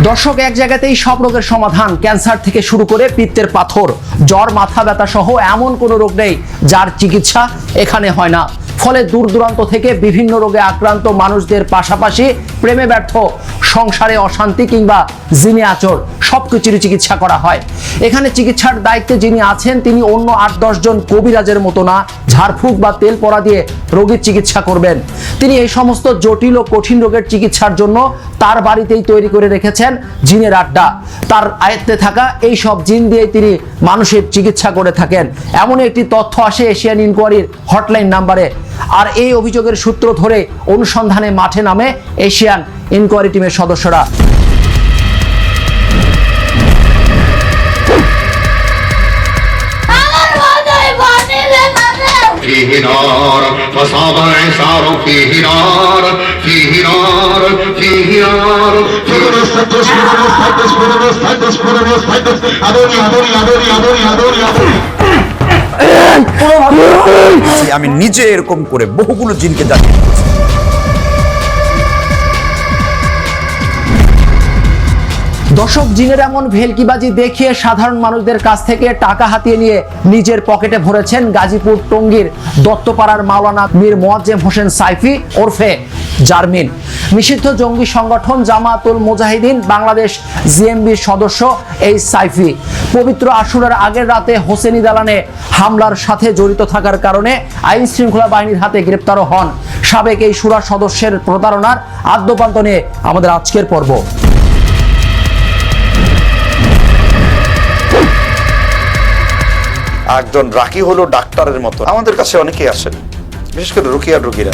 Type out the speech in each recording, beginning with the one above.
দর্শক, এক জায়গাতেই সব রোগের সমাধান। ক্যান্সার থেকে শুরু করে পিত্তের পাথর, জ্বর, মাথা ব্যথা সহ এমন কোনো রোগ নেই যার চিকিৎসা এখানে হয় না। ফলে দূর দূরান্ত থেকে বিভিন্ন রোগে আক্রান্ত মানুষদের পাশাপাশি প্রেমে ব্যর্থ, সংসারে অশান্তি কিংবা জিনে আচর সবকিছুরই চিকিৎসা করা হয়। এখানে চিকিৎসার দায়িত্বে যিনি আছেন তিনি অন্য ৮-১০ জন কবিরাজের মতো না ঝাড়ফুঁক বা তেল পরা দিয়ে রোগীর চিকিৎসা করবেন। তিনি এই সমস্ত জটিল ও কঠিন রোগের চিকিৎসার জন্য তার বাড়িতেই তৈরি করে রেখেছেন জিনের আড্ডা। তার আয়ত্তে থাকা এই সব জিন দিয়ে তিনি মানুষের চিকিৎসা করে থাকেন। এমন একটি তথ্য আসে এশিয়ান ইনকোয়ারির হটলাইন নাম্বারে। আর এই অভিযোগের সূত্র ধরে অনুসন্ধানে মাঠে নামে এশিয়ান ইনকোয়ারি টিমের সদস্যরা। فيه نار وصاب عصار فيه نار فيه نار فيه نار আমি নিজে এরকম করে বহুগুলো জিনকে জানিয়ে দিয়েছি। দর্শক, জিনের এমন ভেলকিবাজি দেখিয়ে সাধারণ মানুষদের কাছ থেকে টাকা হাতিয়ে নিয়ে নিজের পকেটে ভরেছেন গাজীপুর টঙ্গীর দত্তপাড়ার মাওলানা মীর মোয়াজ্জেম হোসেন সাইফি ওরফে জারমিন। নিষিদ্ধ জঙ্গি সংগঠন জামাতুল মুজাহিদিন বাংলাদেশ জিএমবির সদস্য এই সাইফি পবিত্র আশুরার আগের রাতে হোসেনি দালানে হামলার সাথে জড়িত থাকার কারণে আইন শৃঙ্খলা বাহিনীর হাতে গ্রেপ্তারও হন। সাবেক এই শুরা সদস্যের প্রতারণার আদ্যোপান্ত নিয়ে আমাদের আজকের পর্ব। একজন রাকি হলো ডাক্তারের মতো আমাদের কাছে অনেকেই আসেন, বিশেষ করে রুকিয়ার রোগীরা।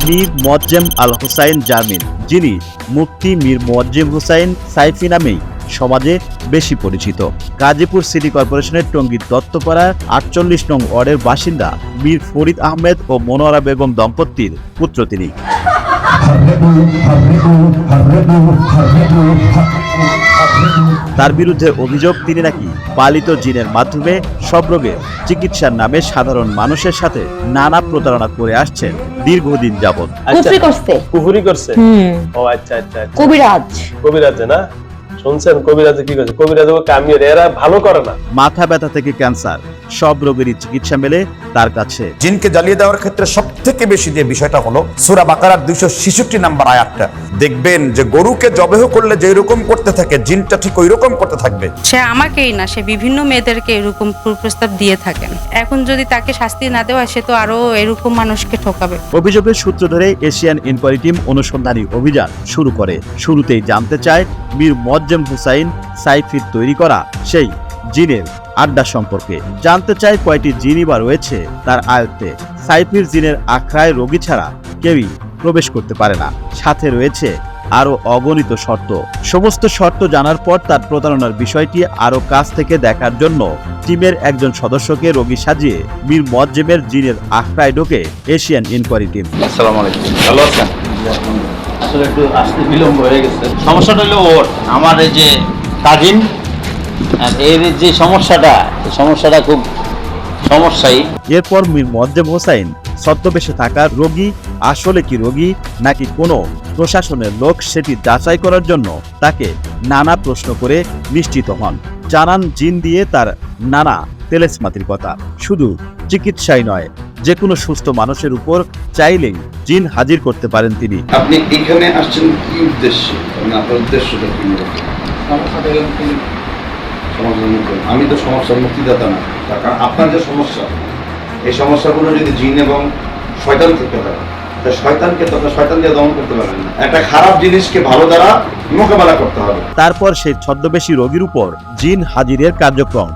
মীর মোয়াজ্জেম আল হুসাইন জারমিন, যিনি মুফতি মীর মোয়াজ্জেম হুসাইন সাইফি নামেই সমাজে বেশি পরিচিত। গাজীপুর সিটি কর্পোরেশনের টঙ্গীর দত্তপাড়ার ৪৮ নং ওয়ার্ডের বাসিন্দা মীর ফরিদ আহমেদ ও মনোয়ারা বেগম দম্পতির পুত্র তিনি। তার বিরুদ্ধে অভিযোগ তিনি নাকি পালিত জিনের মাধ্যমে সব রোগের চিকিৎসার নামে সাধারণ মানুষের সাথে নানা প্রতারণা করে আসছেন দীর্ঘদিন যাবৎ। কুফরি করছে। ও আচ্ছা আচ্ছা, কবিরাজ না শুনছেন? কবিরাজে কি করছে? কবিরাজে কামিয়ে এরা ভালো করে না। মাথা ব্যথা থেকে ক্যান্সার, সব রোগেরই চিকিৎসা মেলে তার কাছে। জিনকে জ্বালিয়ে দেওয়ার ক্ষেত্রে সবথেকে বেশি যে বিষয়টা হলো সূরা বাকারার ২৬৬ নম্বর আয়াতটা। দেখবেন যে গরুকে জবেহ করলে যে রকম করতে থাকে জিনটা ঠিক ওই রকম করতে থাকবে। সে আমাকেই না, সে বিভিন্ন মেয়েদেরকে এরকম প্রস্তাব দিয়ে থাকেন। এখন যদি তাকে শাস্তি না দেওয়া, সে তো আরো এরকম মানুষকে ঠকাবে। অভিযোগের সূত্র ধরে এশিয়ান ইনকোয়ারি টিম অনুসন্ধানী অভিযান শুরু করে। শুরুতেই জানতে চায় মীর মোয়াজ্জেম হুসাইন সাইফির তৈরি করা সেই জিনের আড্ডা সম্পর্কে। জানতে চায় কয়টি জিনই বা রয়েছে তার আয়ত্তে। সাইফির জিনের আখড়ায় রোগী ছাড়া কেউই প্রবেশ করতে পারে না, সাথে রয়েছে আরো অগণিত শর্ত। সমস্ত শর্ত জানার পর তার প্রতারণার বিষয়টি আরো কাছ থেকে দেখার জন্য টিমের একজন সদস্যকে রোগী সাজিয়ে মীর মোয়াজ্জেমের জিনের আখড়ায় ঢোকে এশিয়ান ইনকোয়ারি টিম। আসসালামু আলাইকুম। ভালো আছেন? আসলে একটু আসতে বিলম্ব হয়ে গেছে। সমস্যাটা হলো ওর, আমার এই যে কাজিন, এর যে সমস্যাটা খুব সমস্যাই। এরপর মীর মোয়াজ্জেম হোসাইন ছদ্মবেশে থাকা রোগী আসলে কি রোগী নাকি কোনো প্রশাসনের লোক সেটি যাচাই করার জন্য তাকে নানা প্রশ্ন করে নিশ্চিত হন। জানান জিন দিয়ে তার নানা তেলেসমাতির কথা। শুধু চিকিৎসাই নয়, যে কোনো সুস্থ মানুষের উপর চাইলেই জিন হাজির করতে পারেন তিনি। আপনি এখানে আসছেন কি উদ্দেশ্যে? আপনার উদ্দেশ্যটা কি? আমি তো সমস্যার মুক্তিদাতা না। কারণ আপনার যে সমস্যা, এই সমস্যাগুলো যদি জিন এবং শয়তান থেকে হয়, শয়তানকে তথা শয়তান দিয়ে দমন করতে পারবেন না। একটা খারাপ জিনিসকে ভালো দ্বারা মোকাবেলা করতে হবে। তারপর সেই ছদ্মবেশী রোগীর উপর জিন হাজিরের কার্যক্রম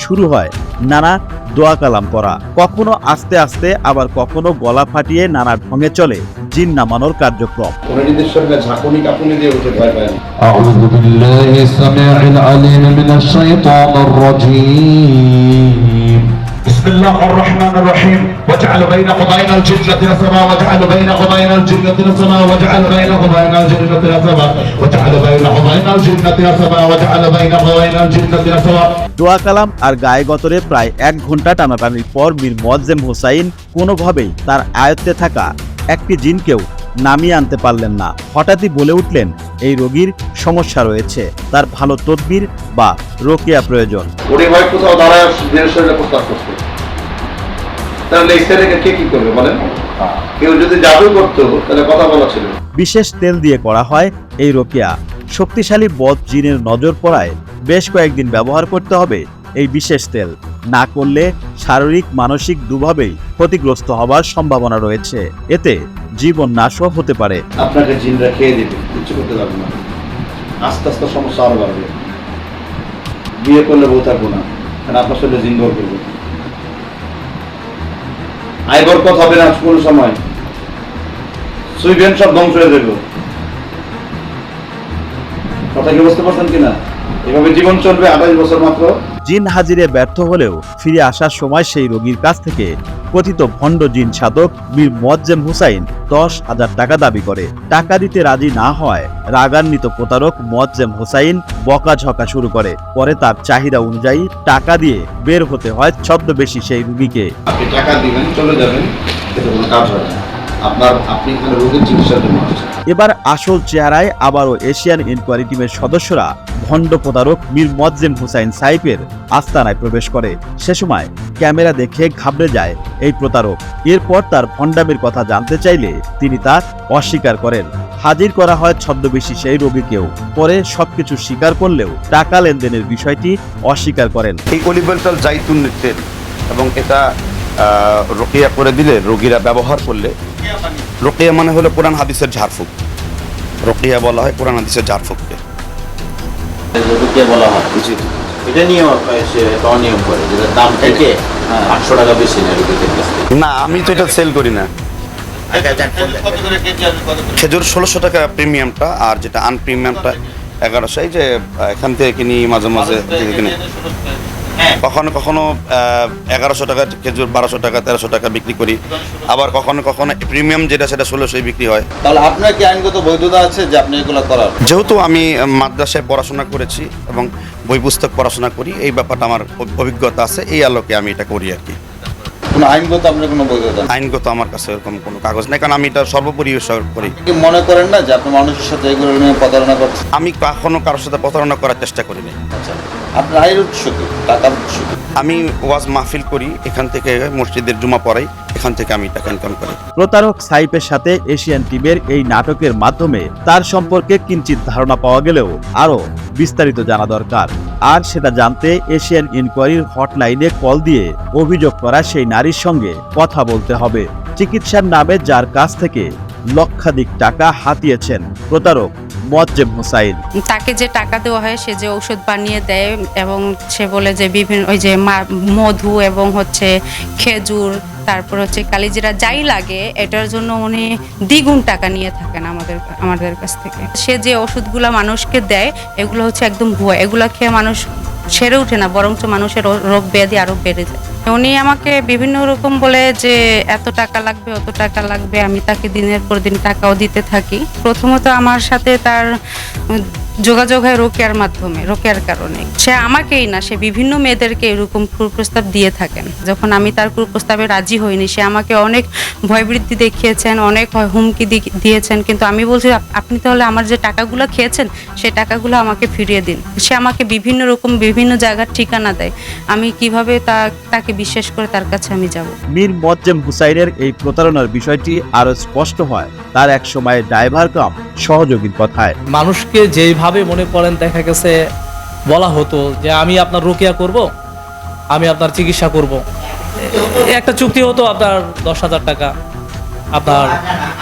শুরু হয় নানা দোয়া কালাম করা। কখনো আস্তে আস্তে, আবার কখনো গলা ফাটিয়ে নানা ঢঙে চলে জিন নামানোর কার্যক্রম। ওনাদের সঙ্গে ঝাঁকুনি কাপুনি দিয়ে উঠে ভয় পায় না। আউযু বিল্লাহি সামিউল আলিম মিনাশ শাইতানির রাজীম। বিসমিল্লাহির রহমানির রহিম। ওয়াজআল বাইনা কুদাইনাল জিন্নাতি নাসাবা ওয়াজআল বাইনা কুদাইনাল জিন্নাতি নাসাবা ওয়াজআল বাইনা কুদাইনাল জিন্নাতি নাসাবা ওয়াজআল বাইনা কুদাইনাল জিন্নাতি নাসাবা ওয়াজআল বাইনা কুদাইনাল জিন্নাতি নাসাবা। দোয়া কালাম আর গায়ে গতরে প্রায় ১ ঘন্টা টানাটানির পর মীর মোয়াজ্জেম হোসাইন কোনোভাবেই তার আয়ত্তে থাকা একটি জিনকেও নামিয়ে আনতে পারলেন না। হঠাৎই বলে উঠলেন এই রোগীর সমস্যা রয়েছে, তার ভালো তদবির বা রোকেয়া প্রয়োজন। ওরে ভাই কোথাও দাঁড়ায় জিনের শরীরে প্রস্তাব করতে, তাহলে এই ছেলেকে কে কি করবে বলেন? কেউ যদি জাদু করতো তাহলে কথা বলা ছিল। বিশেষ তেল দিয়ে করা হয় এই রোকেয়া। শক্তিশালী বদ জিনের নজর পড়ায় বেশ কয়েকদিন ব্যবহার করতে হবে এই বিশেষ তেল। না করলে শারীরিক মানসিক দুভাবেই ক্ষতিগ্রস্ত হবার সম্ভাবনা রয়েছে, এতে জীবন নাশও হতে পারে। আপনাকে জিনরা খেয়ে দিবে, কিছু করতে পারবে না। আস্তে আস্তে সমস্যা আরো বাড়বে। বিয়ে করলে বউ থাকবো না, কারণ আপনার শরীরে জিন ভর করবে। আয় বরকত হবে না কোনো সময়, সুইবেন সব ধ্বংস হয়ে যাবে। কথা কি বুঝতে পারছেন কিনা? এভাবে জীবন চলবে 28 বছর মাত্র। জিন হাজিরে ব্যর্থ হলেও ফিরে আসার সময় সেই রোগীর কাছ থেকে কথিত ভণ্ড জিন সাধক মীর মোয়াজ্জেম হুসাইন 10,000 টাকা দাবি করে। টাকা দিতে রাজি না হয় রাগান্বিত প্রতারক মোয়াজ্জেম হুসাইন বকাঝকা শুরু করে। পরে তার চাহিদা অনুযায়ী টাকা দিয়ে বের হতে হয় ছদ্মবেশী সেই রোগীকে। আপনি টাকা দিবেন, চলে যাবেন, এতে কোনো কাজ হবে না। আপনি এখানে রোগীর চিকিৎসার জন্য আসছেন। এবার আসল চেহারায় আবারও এশিয়ান ইনকোয়ারি টিমের সদস্যরা ভণ্ড প্রতারক মীর মোয়াজ্জেম হুসাইন সাইফের আস্তানায় প্রবেশ করে। সে সময় ক্যামেরা দেখে ঘাবড়ে যায় এই প্রতারক। এরপর তার ভণ্ডামির কথা জানতে চাইলে তিনি তা অস্বীকার করেন। হাজির করা হয় ছদ্মবেশী সেই রোগীকেও। পরে সবকিছু স্বীকার করলেও টাকা লেনদেনের বিষয়টি অস্বীকার করেন। এই অলিভ অয়েলটাল জাইতুন তেল এবং এটা রোকেয়া করে দিলে, রোগীরা ব্যবহার করলে, রোকেয়া মানে হলো কোরআন হাদিসের ঝাড়ফুঁক। রোকেয়া বলা হয় কোরআন হাদিসের ঝাড়ফুঁককে। রোকেয়া বলা হয়। জি। এটা নিয়ম সে অনিয়ম করে, যেটা দাম থেকে 800 টাকা বেশি নেয় রোগীদের কাছ থেকে। না, আমি তো এটা সেল করি না। খেজুর 1600 টাকা প্রিমিয়ামটা, আর যেটা আনপ্রিমিয়ামটা 1100। এই যে এখান থেকে কিনি, মাঝে মাঝে কিনি। কখনো কখনো 1100 টাকা খেজুর 1200 টাকা 1300 টাকা বিক্রি করি। আবার কখনো কখনো প্রিমিয়াম যেটা সেটা 1600 বিক্রি হয়। তাহলে আপনার কি আইনগত বৈধতা আছে যে আপনি এগুলো করার? যেহেতু আমি মাদ্রাসায় পড়াশোনা করেছি এবং বই পুস্তক পড়াশোনা করি, এই ব্যাপারটা আমার অভিজ্ঞতা আছে, এই আলোকে আমি এটা করি আর কি। কোনো আইনগত আপনার কোনো বৈধতা নেই? আইনগত আমার কাছে এরকম কোনো কাগজ নেই, কারণ আমি এটা সর্বোপরি করি। কি মনে করেন না যে আপনি মানুষের সাথে এগুলো নিয়ে প্রতারণা করছেন? আমি কখনো কারোর সাথে প্রতারণা করার চেষ্টা করিনি। আচ্ছা, আপনার আয়ের উৎস কি? টাকার উৎস কি? আমি ওয়াজ মাহফিল করি, এখান থেকে মসজিদের জুমা পড়াই, এখান থেকে আমি টাকা ইনকাম করি। প্রতারক সাইফের সাথে এশিয়ান টিমের এই নাটকের মাধ্যমে তার সম্পর্কে কিঞ্চিত ধারণা পাওয়া গেলেও আরও বিস্তারিত জানা দরকার। আর সেটা জানতে এশিয়ান ইনকোয়ারির হটলাইনে কল দিয়ে অভিযোগ করা সেই নারীর সঙ্গে কথা বলতে হবে। চিকিৎসার নামে যার কাছ থেকে লক্ষাধিক টাকা হাতিয়েছেন প্রতারক মোয়াজ্জেম হুসাইন। তাকে যে টাকা দেওয়া হয়, সে যে ঔষধ বানিয়ে দেয় এবং সে বলে যে বিভিন্ন ওই যে মধু এবং হচ্ছে খেজুর, তারপর হচ্ছে কালিজিরা যাই লাগে এটার জন্য উনি দ্বিগুণ টাকা নিয়ে থাকেন আমাদের কাছ থেকে। সে যে ওষুধগুলো মানুষকে দেয় এগুলো হচ্ছে একদম ভুয়া। এগুলো খেয়ে মানুষ সেরে ওঠে না, বরঞ্চ মানুষের রোগ ব্যাধি আরো বেড়ে যায়। উনি আমাকে বিভিন্ন রকম বলে যে এত টাকা লাগবে, অত টাকা লাগবে। আমি তাকে দিনের পর দিন টাকাও দিতে থাকি। প্রথমত আমার সাথে তার যোগাযোগ হয় রোকেয়ার মাধ্যমে, রোকেয়ার কারণে। সে আমাকেই না, সে বিভিন্ন মেয়েদেরকে এরকম কুপ্রস্তাব দিয়ে থাকেন। যখন আমি তার কুপ্রস্তাবে রাজি হইনি, সে আমাকে অনেক ভয়বৃত্তি দেখিয়েছেন, অনেক হুমকি দিয়েছেন। কিন্তু আমি বলছি আপনি তাহলে আমার যে টাকাগুলো খেয়েছেন সেই টাকাগুলো আমাকে ফিরিয়ে দিন। সে আমাকে বিভিন্ন রকম বিভিন্ন জায়গার ঠিকানা দেয়। আমি কিভাবে তাকে বিশ্বাস করে তার কাছে আমি যাব? মীর মোয়াজ্জেম হুসাইনের এই প্রতারণার বিষয়টি আরো স্পষ্ট হয় তার এক সময় ড্রাইভার কাম সহযোগীর কথায়। মানুষকে যেইভাবে মনে করেন দেখা গেছে বলা হতো যে আমি আপনার রোকেয়া করব, আমি আপনার চিকিৎসা করব। একটা চুক্তি হতো আপনার 10,000 টাকা, আপনার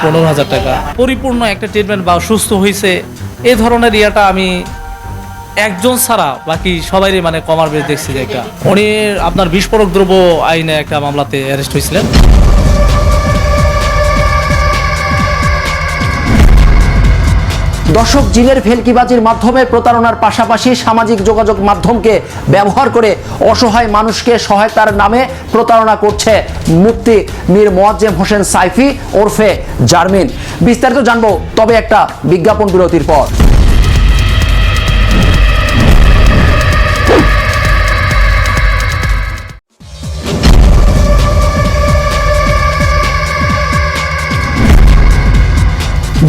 15,000 টাকা, পরিপূর্ণ একটা ট্রিটমেন্ট বা সুস্থ হয়েছে এই ধরনের ইয়াটা আমি একজন ছাড়া বাকি সবাই মানে কমার বেশ দেখছি। যে একটা উনি আপনার বিস্ফোরক দ্রব্য আইনে একটা মামলাতে অ্যারেস্ট হয়েছিলেন। দর্শক, জিনের ভেলকিবাজির মাধ্যমে প্রতারণার পাশাপাশি সামাজিক যোগাযোগ মাধ্যমকে ব্যবহার করে অসহায় মানুষকে সহায়তার নামে প্রতারণা করছে মুফতি মীর মোয়াজ্জেম হোসেন সাইফি ওরফে জারমিন। বিস্তারিত জানবো, তবে একটা বিজ্ঞাপন বিরতির পর।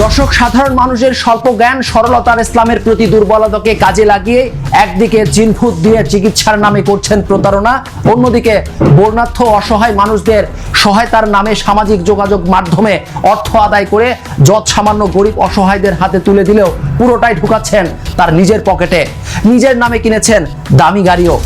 দর্শক, সাধারণ মানুষের স্বল্প জ্ঞান, সরলতার ইসলামের প্রতি দুর্বলতাকে কাজে লাগিয়ে একদিকে জিনভূত দিয়ে চিকিৎসার নামে করছেন প্রতারণা, অন্যদিকে বর্ণাঢ্য অসহায় মানুষদের সহায়তার নামে সামাজিক যোগাযোগ মাধ্যমে অর্থ আদায় করে যৎ সামান্য গরিব অসহায়দের হাতে তুলে দিলেও পুরোটাই ঢুকাচ্ছেন তার নিজের পকেটে। নিজের নামে কিনেছেন দামি গাড়িও।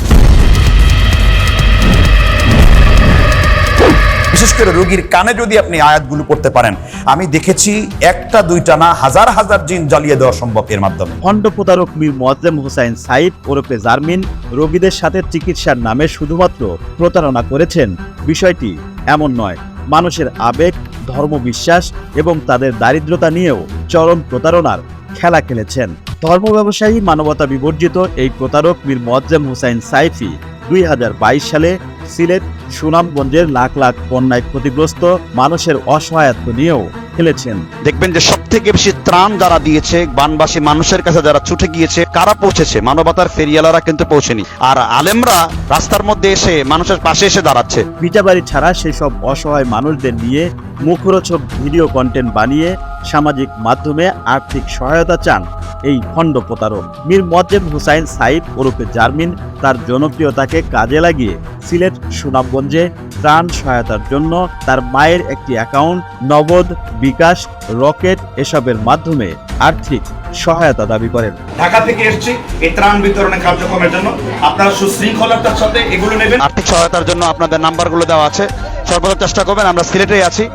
বিশেষ করে রোগীর কানে যদি আপনি আয়াতগুলো পড়তে পারেন, আমি দেখেছি একটা দুইটা না হাজার হাজার জিন জ্বালিয়ে দেওয়া সম্ভব এর মাধ্যমে। খণ্ড প্রতারক মীর মোয়াজ্জেম হোসাইন সাইফ ওরফে জারমিন রোগীদের সাথে চিকিৎসার নামে শুধুমাত্র প্রতারণা করেছেন বিষয়টি এমন নয়। মানুষের আবেগ, ধর্মবিশ্বাস এবং তাদের দারিদ্রতা নিয়েও চরম প্রতারণার খেলা খেলেছেন। ধর্ম ব্যবসায়ী, মানবতা বিবর্জিত এই প্রতারক মীর মোয়াজ্জেম হোসাইন সাইফি 2022 সালে সিলেট সুনামগঞ্জের লাখ লাখ বন্যায় ক্ষতিগ্রস্ত মানুষের অসহায়ত্ব নিয়েও খেলেছেন। দেখবেন যে সব থেকে বেশি ত্রাণ যারা দিয়েছে, বানবাসী মানুষের কাছে যারা ছুটে গিয়েছে, কারা পৌঁছেছে? মানবতার ফেরিয়ালারা কিন্তু পৌঁছেনি, আর আলেমরা রাস্তার মধ্যে এসে মানুষের পাশে এসে দাঁড়াচ্ছে। পিঠাবাড়ি ছাড়া সেসব অসহায় মানুষদের নিয়ে মুখরোচক ভিডিও কন্টেন্ট বানিয়ে সামাজিক মাধ্যমে আর্থিক সহায়তা চান এই খণ্ড প্রতারক। মীর মোয়াজ্জেম হোসাইন সাইফ ওরফে জারমিন তার জনপ্রিয়তাকে কাজে লাগিয়ে সিলেট সুনামগঞ্জে ত্রাণ সহায়তার জন্য তার মায়ের একটি অ্যাকাউন্ট, নগদ, বিকাশ, রকেট এসবের মাধ্যমে আর্থিক সহায়তা দাবি করেন। ঢাকা থেকে এসেছি এই ত্রাণ বিতরণের কার্যক্রমের জন্য, আপনারা সুশৃঙ্খলতার সাথে এগুলো নেবেন। আর্থিক সহায়তার জন্য আপনাদের নাম্বারগুলো দেওয়া আছে, সর্বোচ্চ চেষ্টা করবেন। আমরা সিলেটেই আছি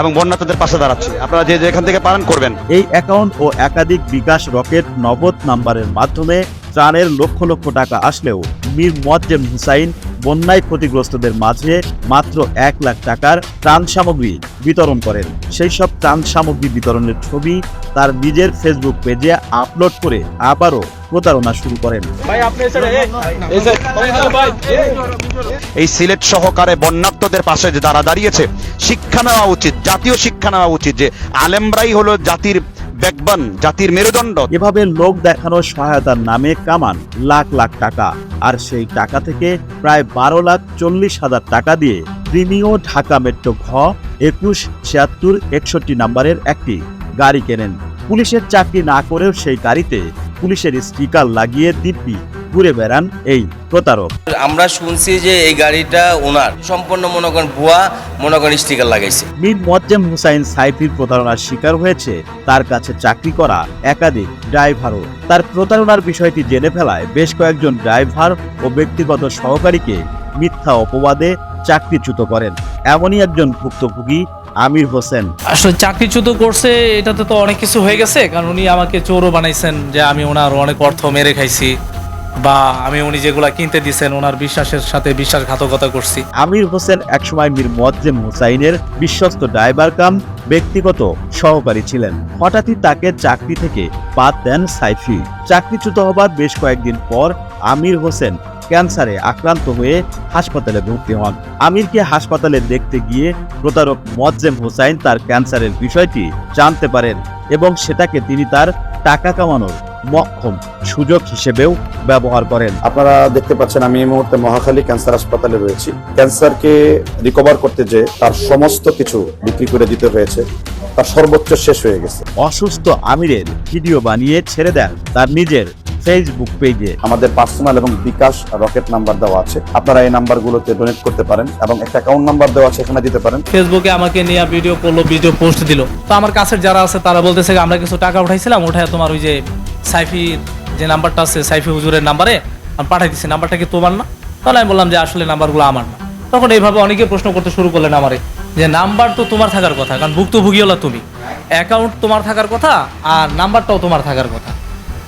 এবং বন্যার্তদের পাশে দাঁড়াচ্ছি, আপনারা যে যেখান থেকে পারেন করবেন। এই অ্যাকাউন্ট ও একাধিক বিকাশ, রকেট, নগদ নাম্বারের মাধ্যমে ত্রাণের লক্ষ লক্ষ টাকা আসলেও মীর মোয়াজ্জেম হোসাইন বন্যায় ক্ষতিগ্রস্তদের মাঝে মাত্র 1 লাখ টাকার ত্রাণ সামগ্রী বিতরণ করেন। সেই সব ত্রাণ সামগ্রী বিতরণের ছবি তার নিজের ফেসবুক পেজে আপলোড করে আবারও প্রতারণা শুরু করেন। এই সিলেট সহকারে বন্যার্তদের পাশে যে যারা দাঁড়িয়েছে, শিক্ষা নেওয়া উচিত, জাতীয় শিক্ষা নেওয়া উচিত যে আলেমরাই হলো জাতির ব্যাকবন, জাতির মেরুদণ্ড। এভাবে লোক দেখানো সহায়তার নামে কামান লাখ লাখ টাকা, আর সেই টাকা থেকে প্রায় 12,40,000 টাকা দিয়ে প্রিমিও ঢাকা মেট্রো ঘ 217661 নাম্বারের একটি গাড়ি কেনেন। পুলিশের চাকরি না করেও সেই গাড়িতে পুলিশের স্টিকার লাগিয়ে দিব্যি ঘুরে বেড়ান এই প্রতারক। আমরা শুনছি যে এই গাড়িটা ওনার, সম্পূর্ণ মনে করেন ভুয়া, মনে করেন স্টিকার লাগাইছে। মীর মোয়াজ্জেম হোসাইন সাইফির প্রতারণার শিকার হয়েছে তার কাছে চাকরি করা একাধিক ড্রাইভারও। তার প্রতারণার বিষয়টি জেনে ফেলায় বেশ কয়েকজন ড্রাইভার ও ব্যক্তিগত সহকারীকে মিথ্যা অপবাদে চাকরিচ্যুত করেন। এমনই একজন ভুক্তভোগী আমির হোসেন। আসলে চাকরিচ্যুত করছে, এটাতে তো অনেক কিছু হয়ে গেছে, কারণ উনি আমাকে চোরও বানাইছেন যে আমি ওনার অনেক অর্থ মেরে খাইছি, বা আমি উনি যেগুলা কিনতে দিয়েছেন ওনার বিশ্বাসের সাথে বিশ্বাসঘাতকতা করছি। আমির হোসেন একসময় মীর মোয়াজ্জেম হোসাইনের বিশ্বস্ত ড্রাইভার কাম ব্যক্তিগত সহকারী ছিলেন। হঠাৎই তাকে চাকরি থেকে বাদ দেন সাইফি। চাকরিচ্যুত হবার বেশ কয়েকদিন পর আমির হোসেন ক্যান্সারে আক্রান্ত হয়ে হাসপাতালে ভর্তি হন। আমিরকে হাসপাতালে দেখতে গিয়ে প্রতারক মোয়াজ্জেম হোসাইন তার ক্যান্সারের বিষয়টি জানতে পারেন এবং সেটাকে তিনি তার টাকা কামানোর মক্ষম সুযোগ হিসেবেও ব্যবহার করেন। আপনারা দেখতে পাচ্ছেন আমি এই মুহূর্তে মহাখালী ক্যান্সার হাসপাতালে রয়েছি। ক্যান্সারকে রিকভার করতে যে তার সমস্ত কিছু বিক্রি করে দিতে হয়েছে, তার সর্বোচ্চ শেষ হয়ে গেছে। অসুস্থ আমিরের ভিডিও বানিয়ে ছেড়ে দেন তার নিজের ফেসবুক পেজে। আমাদের পার্সোনাল এবং বিকাশ রকেট নাম্বার দেওয়া আছে, আপনারা এই নাম্বারগুলোতে ডোনেট করতে পারেন এবং একটা অ্যাকাউন্ট নাম্বার দেওয়া আছে, এখানে দিতে পারেন। ফেসবুকে আমাকে নিয়ে ভিডিও করলো, ভিডিও পোস্ট দিল। তো আমার কাছের যারা আছে তারা বলতেছে আমরা কিছু টাকা উঠাইছিলাম, উঠায় তোমার ওই যে সাইফির যে নাম্বারটা আছে, সাইফি হুজুরের নাম্বারে আমি পাঠাই দিচ্ছি, নাম্বারটা কি তোমার না? তাহলে আমি বললাম যে আসলে নাম্বারগুলো আমার না। তখন এইভাবে অনেকে প্রশ্ন করতে শুরু করলেন আমারে যে নাম্বার তো তোমার থাকার কথা, কারণ ভুক্তভোগী হলো তুমি, অ্যাকাউন্ট তোমার থাকার কথা আর নাম্বারটাও তোমার থাকার কথা,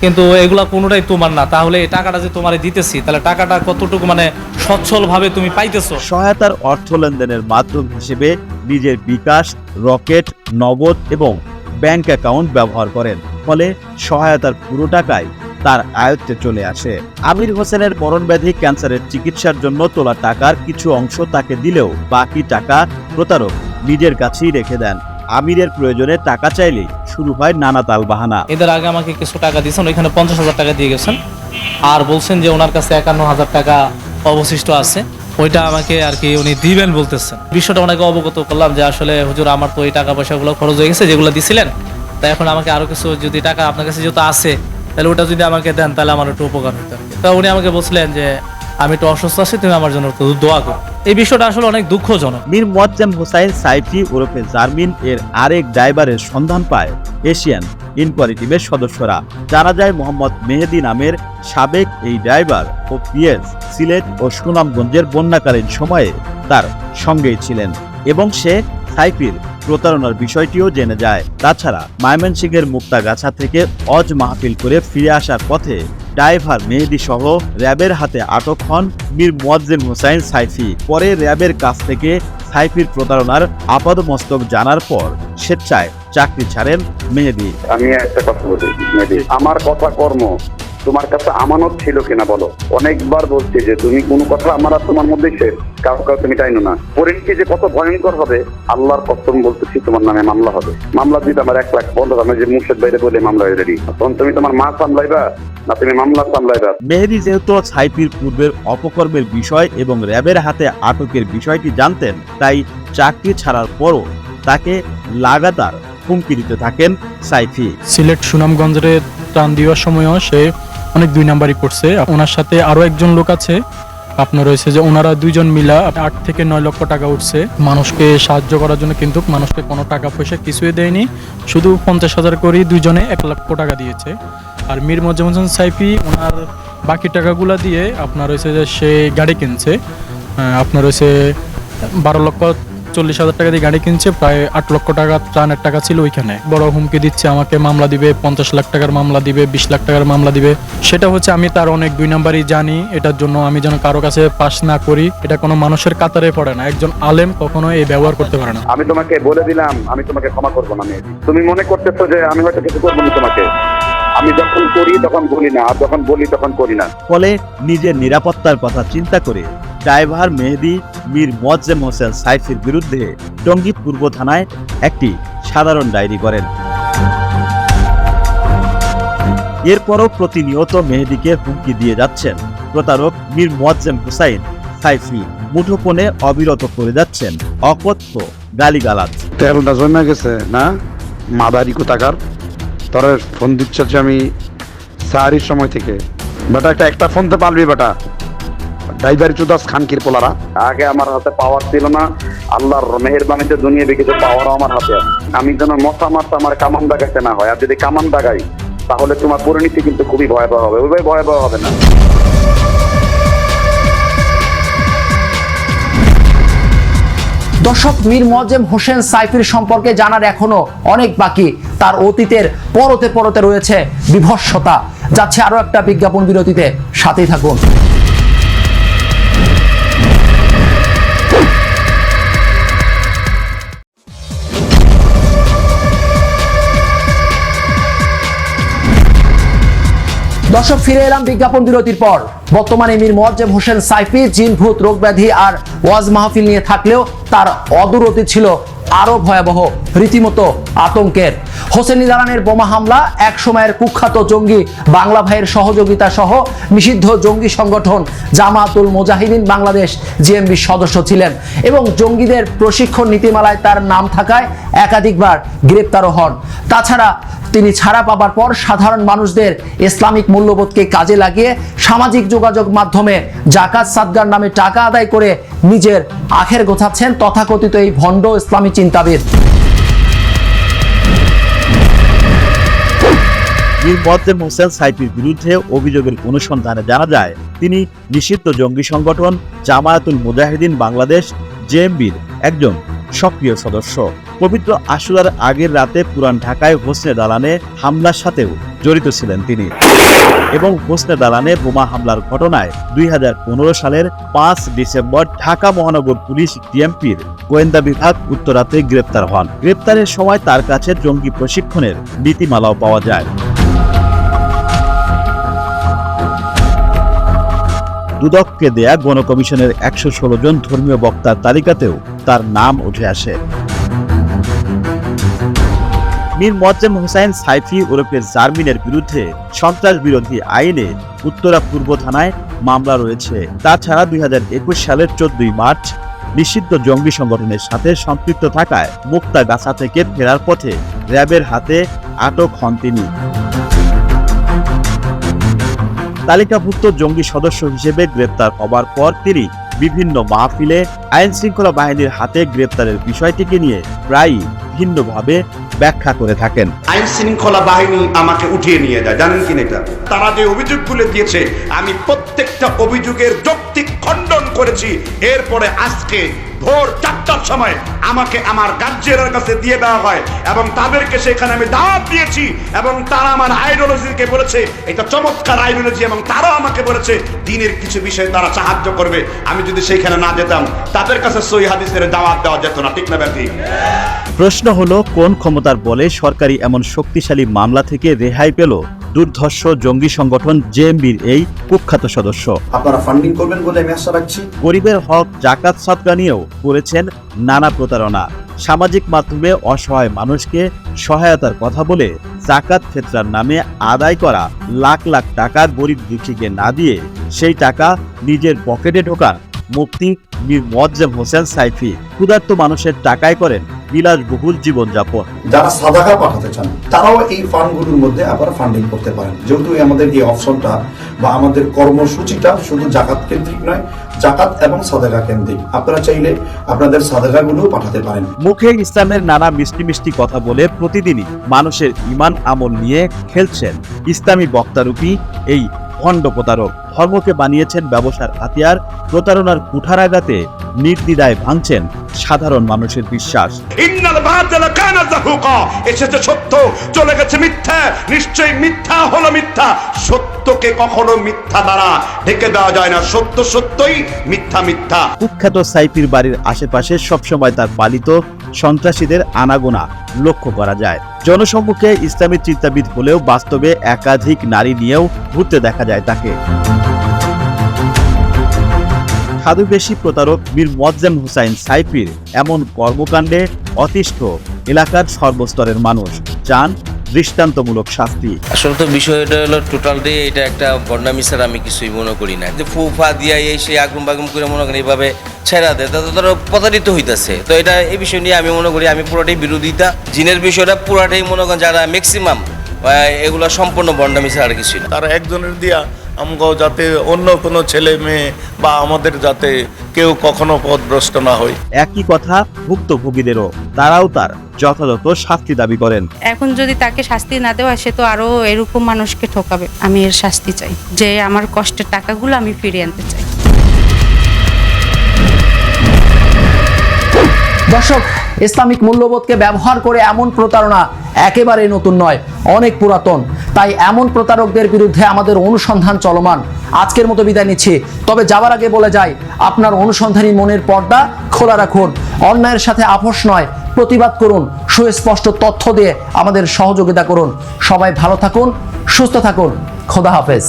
কিন্তু এগুলা কোনোটাই তোমার না। তাহলে এই টাকাটা যে তোমারে দিতেছি, তাহলে টাকাটা কতটুকু মানে সচ্ছলভাবে তুমি পাইতেছো? সহায়তার অর্থ লেনদেনের মাধ্যম হিসেবে নিজের বিকাশ, রকেট, নগদ এবং ব্যাংক অ্যাকাউন্ট ব্যবহার করেন, ফলে সহায়তার পুরো টাকাই তার আয়ত্তে চলে আসে। আমির হোসেনের মরণব্যাধি ক্যান্সারের চিকিৎসার জন্য তোলা টাকার কিছু অংশ তাকে দিলেও বাকি টাকা প্রতারক নিজের কাছেই রেখে দেন। আমিরের প্রয়োজনে টাকা চাইলেই শুরু হয় নানা তালবাহানা। এদের আগে আমাকে কিছু টাকা দিয়েছেন, ওইখানে 50,000 টাকা দিয়ে গেছেন, আর বলছেন যে ওনার কাছে 51,000 টাকা অবশিষ্ট আছে, ওইটা আমাকে আর কি উনি দিবেন বলতেছেন। বিষয়টা ওনাকে অবগত করলাম যে আসলে হুজুর আমার তো এই টাকা পয়সাগুলো খরচ হয়ে গেছে, যেগুলো দিছিলেন তা এখন আমাকে আরো কিছু যদি টাকা আপনার কাছে যেহেতু আছে, তাহলে ওটা যদি আমাকে দেন তাহলে আমার একটু উপকার হতো। তা উনি আমাকে বলছিলেন যে আমি একটু অসুস্থ আছি, তুমি আমার জন্য একটু দোয়া করো। এই বিষয়টা আসলে অনেক দুঃখজনক। মীর মোয়াজ্জেম হোসাইন সাইফি ওরফে জারমিন এর আরেক ড্রাইভারের সন্ধান পায় এশিয়ান ইনকোয়ারিটিমের সদস্যরা। জানা যায় মোহাম্মদ মেহেদি নামের সাবেক এই ড্রাইভার ও পিএস সিলেট ও সুনামগঞ্জের বন্যাকালীন সময়ে তার সঙ্গেই ছিলেন এবং সে সাইফির প্রতারণার বিষয়টিও জেনে যায়। তাছাড়া ময়মনসিংহের মুক্তাগাছা থেকে হজ মাহফিল করে ফিরে আসার পথে ড্রাইভার মেহেদি সহ র্যাবের হাতে আটক হন মীর মোয়াজ্জেম হোসাইন সাইফি। পরে র্যাবের কাছ থেকে সাইফির প্রতারণার আপাদমস্তক জানার পর স্বেচ্ছায় চাকরি ছাড়েন মেহেদি। আমি একটা কথা বলি মেহেদি, আমার কথা কর্ম তোমার কাছে আমানত ছিল কিনা বলো। অনেকবার বলছি যে তুমি কোনো কথা আমার আর তোমার মধ্যে শেষ, কারো তুমি টাইনো না। পরিণতি যে কত ভয়ঙ্কর হবে আল্লাহর কসম বলতেছি, তোমার নামে মামলা হবে। মামলা দিতে আমার 1 লাখ 50 আমি যে মুর্শেদ বাইরে বলে মামলা রেডি। তখন তুমি তোমার মা সামলাইবা না তুমি মামলা সামলাইবা। মেহেদি যেহেতু সাইফির পূর্বের অপকর্মের বিষয় এবং র্যাবের হাতে আটকের বিষয়টি জানতেন, তাই চাকরি ছাড়ার পরও তাকে লাগাতার হুমকি দিতে থাকেন সাইফি। সিলেট সুনামগঞ্জের ত্রাণ দেওয়ার সময়ও সে অনেক 2 নাম্বারই করছে। ওনার সাথে আরো একজন লোক আছে, আপনার রয়েছে যে ওনারা 2 জন মিলা 8 থেকে 9 লক্ষ টাকা উঠছে মানুষকে সাহায্য করার জন্য, কিন্তু মানুষকে কোনো টাকা পয়সা কিছুই দেয়নি, শুধু 50,000 করে 2 জনে 1 লক্ষ টাকা দিয়েছে। আর মীর মোয়াজ্জেম হোসেন সাইফি ওনার বাকি টাকাগুলা দিয়ে আপনার রয়েছে যে সে গাড়ি কিনছে, আপনার রয়েছে 12,40,000 টাকা দিয়ে গাড়ি কিনছে, প্রায় 8 লক্ষ টাকা ত্রাণের টাকা ছিল ওইখানে। বড় হুমকি দিচ্ছে, আমাকে মামলা দিবে, 50 লাখ টাকার মামলা দিবে, 20 লাখ টাকার মামলা দিবে। সেটা হচ্ছে আমি তার অনেক 2 নাম্বারই জানি, এটার জন্য আমি যেন কারো কাছে পাস না করি। এটা কোনো মানুষের কাতারে পড়ে না, একজন আলেম কখনো এই ব্যবহার করতে পারে না। আমি তোমাকে বলে দিলাম আমি তোমাকে ক্ষমা করবো না মেহেদি। তুমি মনে করতেছো যে আমি হয়তো কিছু করবো না তোমাকে। আমি যখন করি তখন বলি না, আর যখন বলি তখন করি না। ফলে নিজের নিরাপত্তার কথা চিন্তা করে ড্রাইভার মেহেদি মীর মোয়াজ্জেম হোসেন সাইফির বিরুদ্ধে টঙ্গী পূর্ব থানায় একটি সাধারণ ডায়েরি করেন। এরপরও প্রতিনিয়ত মেহেদিকে হুমকি দিয়ে যাচ্ছেন প্রতারক মীর মোয়াজ্জেম হোসাইন সাইফি। মুঠোফোনে অবিরত করে যাচ্ছেন অকথ্য গালিগালাজ। তেলটা জমে গেছে না মাদারি কোথাকার, তোর ফোন দিচ্ছে আমি সাহারির সময় থেকে। বেটা একটা ফোন তো পারবি বেটা, ড্রাইভারি চুদাস খানকির পোলারা। আগে আমার হাতে পাওয়ার ছিল না, আল্লাহর মেহেরবানিতে দুনিয়া বিকেছে পাওয়ারও আমার হাতে। আমি যেন মশা মারতে আমার কামান দাগাইতে না হয়, আর যদি কামান দাগাই তাহলে তোমার পরিণতি কিন্তু খুবই ভয়াবহ হবে। ওইভাবে ভয়াবহ হবে না। দর্শক, মীর মোয়াজ্জেম হোসেন সাইফির সম্পর্কে জানার এখনো অনেক বাকি। তার অতীতের পরতে পরতে রয়েছে বিভৎসতা। যাচ্ছে আরো একটা বিজ্ঞাপন বিরতিতে, সাথেই থাকুন। দর্শক, ফিরে এলাম বিজ্ঞাপন বিরতির পর। বর্তমানে মীর মোয়াজ্জেম হোসেন সাইফি জিন ভূত রোগ ব্যাধি আর ওয়াজ মাহফিল নিয়ে থাকলেও তার অদূরতি ছিল আরো ভয়াবহ, রীতিমতো আতঙ্কের। হোসেনি দালানের বোমা হামলা, এক সময়ের কুখ্যাত জঙ্গি বাংলা ভাইয়ের সহযোগিতা সহ নিষিদ্ধ জঙ্গি সংগঠন জামাতুল মুজাহিদিন বাংলাদেশ জিএমবির সদস্য ছিলেন এবং জঙ্গিদের প্রশিক্ষণ নীতিমালায় তার নাম থাকায় একাধিকবার গ্রেপ্তারও হন। তাছাড়া তিনি ছাড়া পাবার পর সাধারণ মানুষদের ইসলামিক মূল্যবোধকে কাজে লাগিয়ে সামাজিক যোগাযোগ মাধ্যমে জাকাত সাদগার নামে টাকা আদায় করে নিজের আখের গোছাচ্ছেন তথাকথিত এই ভণ্ড ইসলামী চিন্তাবিদ। মীর মোয়াজ্জেম হোসেন সাইফির বিরুদ্ধে অভিযোগের অনুসন্ধানে জানা যায় তিনি নিষিদ্ধ জঙ্গি সংগঠন জামায়াতুল মুজাহিদিন বাংলাদেশ জেএমবির একজন সক্রিয় সদস্য। পবিত্র আশুরার আগের রাতে পুরান ঢাকায় হোসনে দালানে হামলার সাথেও জড়িত ছিলেন তিনি এবং হোসনে দালানে বোমা হামলার ঘটনায় 2015 সালের 5 ডিসেম্বর ঢাকা মহানগর পুলিশ ডিএমপির গোয়েন্দা বিভাগ উত্তরাতে গ্রেপ্তার হন। গ্রেপ্তারের সময় তার কাছে জঙ্গি প্রশিক্ষণের নীতিমালাও পাওয়া যায়। দুদককে দেয়া গণকমিশনের 116 জন ধর্মীয় বক্তার তালিকাতেও তার নাম উঠে আসে। মীর মোয়াজ্জেম হোসাইন সাইফি ওরফে জারমিনের বিরুদ্ধে সন্ত্রাস বিরোধী আইনে উত্তরা পূর্ব থানায় মামলা রয়েছে। তাছাড়া 2021 সালের 14 মার্চ নিষিদ্ধ জঙ্গি সংগঠনের সাথে সম্পৃক্ত থাকায় মুক্তাগাছা থেকে ফেরার পথে র্যাবের হাতে আটক হন তিনি। তালিকাভুক্ত জঙ্গি সদস্য হিসেবে গ্রেপ্তার হবার পর তিনি বিভিন্ন মাহফিলে আইন শৃঙ্খলা বাহিনীর হাতে গ্রেপ্তারের বিষয়টিকে নিয়ে প্রায়ই ভিন্নভাবে ব্যাখ্যা করে থাকেন। আইন শৃঙ্খলা বাহিনী আমাকে উঠিয়ে নিয়ে যায়, জানেন কিনা এটা? তারা যে অভিযোগগুলো দিয়েছে আমি প্রত্যেকটা অভিযোগের যৌক্তিক খণ্ডন করেছি। এরপরে আজকে ভোর 4টার সময় আমাকে আমার গার্জিয়ানের কাছে দিয়ে দেওয়া হয় এবং তাদেরকে সেখানে আমি দাওয়াত দিয়েছি এবং তারা আমার আইডিওলজিকে বলেছে এটা চমৎকার আইডিওলজি এবং তারাও আমাকে বলেছে দিনের কিছু বিষয়ে তারা সাহায্য করবে। আমি যদি সেইখানে না যেতাম তাদের কাছে সহিহ হাদিসের দাওয়াত দেওয়া যেত না, ঠিক না ব্যাপারটি? প্রশ্ন হলো, কোন ক্ষমতার বলে সরকারি এমন শক্তিশালী মামলা থেকে রেহাই পেল দুর্ধর্ষ জঙ্গি সংগঠন জেএমবির এই কুখ্যাত সদস্য? আপনারা ফান্ডিং করবেন বলে আমি আশা রাখছি। গরিবের হক জাকাত সাদকা নিয়েও করেছেন নানা প্রতারণা। সামাজিক মাধ্যমে অসহায় মানুষকে সহায়তার কথা বলে জাকাত ফিতরার নামে আদায় করা লাখ লাখ টাকার গরিব দুঃখীকে না দিয়ে সেই টাকা নিজের পকেটে ঢোকান মুফতি মীর মোয়াজ্জেম হোসেন সাইফি। ক্ষুধার্ত মানুষের টাকায় করেন বিলাসবহুল জীবনযাপন। যারা সাদাকা পাঠাতে চান তারাও এই ফান্ডগুলোর মধ্যে আপনারা ফান্ডিং করতে পারেন, যেহেতু আমাদের এই অপশনটা বা আমাদের কর্মসূচিটা শুধু জাকাত কেন্দ্রিক নয়, জাকাত এবং সাদাকা কেন্দ্রিক। আপনারা চাইলে আপনাদের সাদাকাগুলো পাঠাতে পারেন। মুখে ইসলামের নানা মিষ্টি মিষ্টি কথা বলে প্রতিদিনই মানুষের ঈমান আমল নিয়ে খেলছেন ইসলামী বক্তারূপী এই ভণ্ড প্রতারক। ধর্মকে বানিয়েছেন ব্যবসার হাতিয়ার, প্রতারণার কুঠারাঘাতে নির্দ্বিধায় ভাঙছেন সাধারণ মানুষের বিশ্বাস। ইন্নাল বাতিলা কানা যাহুকা, এসেছে সত্য চলে গেছে মিথ্যা, নিশ্চয়ই মিথ্যা হলো মিথ্যা। সত্যকে কখনো মিথ্যা দ্বারা ঢেকে দেওয়া যায় না, সত্য সত্যই, মিথ্যা মিথ্যা। কুখ্যাত সাইফির বাড়ির আশেপাশে সবসময় তার পালিত সন্ত্রাসীদের আনাগোনা লক্ষ্য করা যায়। জনসম্মুখে ইসলামী চিন্তাবিদ হলেও বাস্তবে একাধিক নারী নিয়েও ঘুরতে দেখা যায় তাকে। সাধুবেশী প্রতারক মীর মোয়াজ্জেম হোসেন সাইফির এমন কর্মকাণ্ডে অতিষ্ঠ এলাকার সর্বস্তরের মানুষ চান দৃষ্টান্তমূলক শাস্তি। আসলে তো বিষয়টা হলো টোটালটাই এটা একটা বন্ডামি ছাড়া আমি কিছুই মনে করি না। যে ফুফা দিয়া এই সেই আগুন বাগুন করে মনে করেন এইভাবে ছেড়া দেয়, তাতে তারা প্রতারিত হইতেছে। তো এটা এই বিষয় নিয়ে আমি মনে করি আমি পুরোটাই বিরোধিতা। জিনের বিষয়টা পুরাটাই মনে করেন যারা ম্যাক্সিমাম এগুলো সম্পূর্ণ বন্ডামি ছাড়া আর কিছুই না। তারা একজনের দিয়া আমগাও যাতে অন্য কোনো ছেলে মেয়ে বা আমাদের যাতে কেউ কখনো পথভ্রষ্ট না হয়। একই কথা ভুক্তভোগীদেরও, তারাও তার যথাযথ শাস্তি দাবি করেন। এখন যদি তাকে শাস্তি না দেওয়া, সে তো আরো এরকম মানুষকে ঠকাবে। আমি এর শাস্তি চাই, যে আমার কষ্টের টাকাগুলো আমি ফিরিয়ে আনতে চাই। দর্শক, ইসলামিক মূল্যবোধকে ব্যবহার করে এমন প্রতারণা একেবারে নতুন নয়, অনেক পুরাতন। তাই এমন প্রতারকদের বিরুদ্ধে আমাদের অনুসন্ধান চলমান। আজকের মতো বিদায় নিচ্ছি, তবে যাওয়ার আগে বলে যাই, আপনার অনুসন্ধানী মনের পর্দা খোলা রাখুন। অন্যায়ের সাথে আপোষ নয়, প্রতিবাদ করুন। সুস্পষ্ট তথ্য দিয়ে আমাদের সহযোগিতা করুন। সবাই ভালো থাকুন, সুস্থ থাকুন। খোদা হাফেজ।